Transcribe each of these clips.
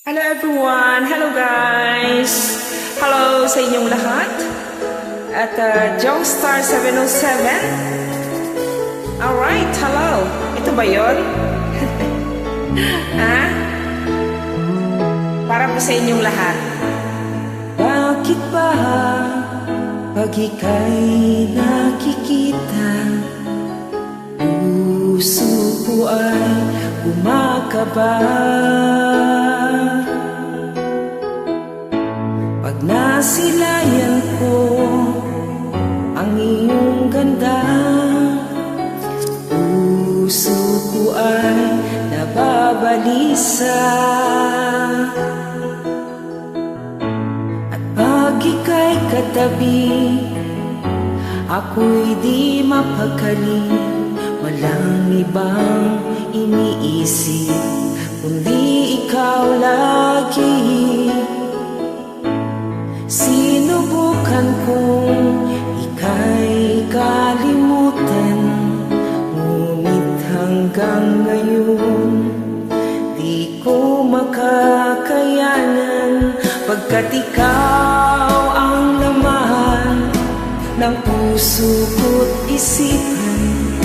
Hello everyone! Hello guys! Hello sa inyong lahat at Jongstar 707. Alright, hello! Ito ba yun? Ha? Para po sa inyong lahat. Bakit ba pag ika'y nakikita, puso ko ay kumakaba? Pag nasilayan ko ang iyong ganda, puso ko ay nababalisa. At pag ika'y katabi, ako'y di mapakali. Walang ibang iniisip kundi ikaw lagi. Sinubukan kong ika'y kalimutan, ngunit hanggang ngayon di ko makakayanan, pagkat ikaw ang laman ng puso ko't isipan.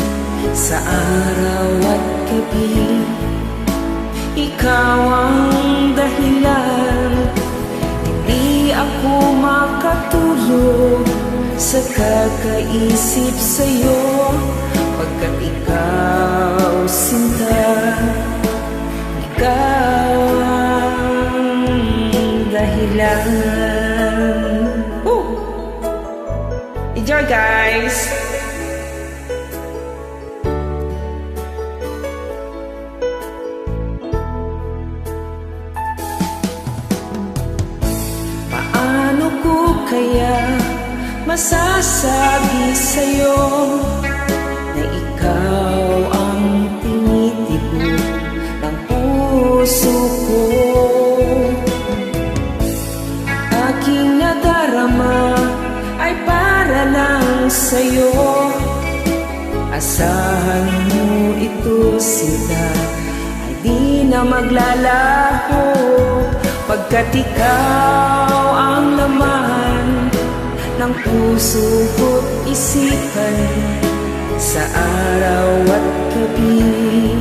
Sa araw at gabi, ikaw ang dahilan. Di ako makatulog sa kakaisip sa'yo, pagkat ikaw, sinta, ikaw ang dahilan. Enjoy guys! Kaya masasabi sa'yo na ikaw ang tinitibok ng puso ko. Aking nadarama ay para lang sa'yo. Asahan mo ito, sinta, ay di na maglalaho, pagkat ikaw ang laman ng puso ko't isipan. Sa araw at gabi,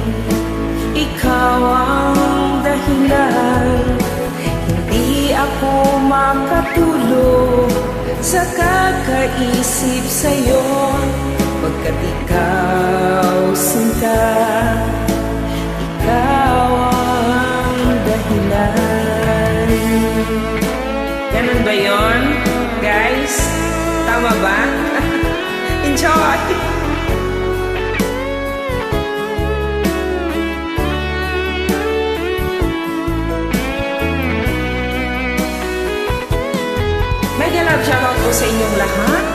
ikaw ang dahilan. Hindi ako makatulog sa kakaisip sa'yo, pagkat ikaw, sinta, ikaw ang dahilan. Ganun ba yun, guys? Tama ba? Enjoy! Mega love shoutout po sa inyong lahat.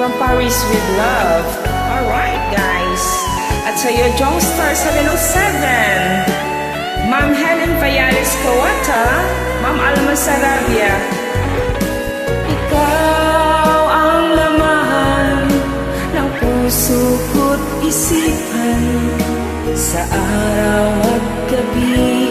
From Paris with love. Alright, guys. At sa iyo, Jongstar 707. Ma'am Helen Vallales Kawata. Ma'am Alma Sarabia. Ikaw ang laman ng puso ko't isipan. Sa araw at gabi,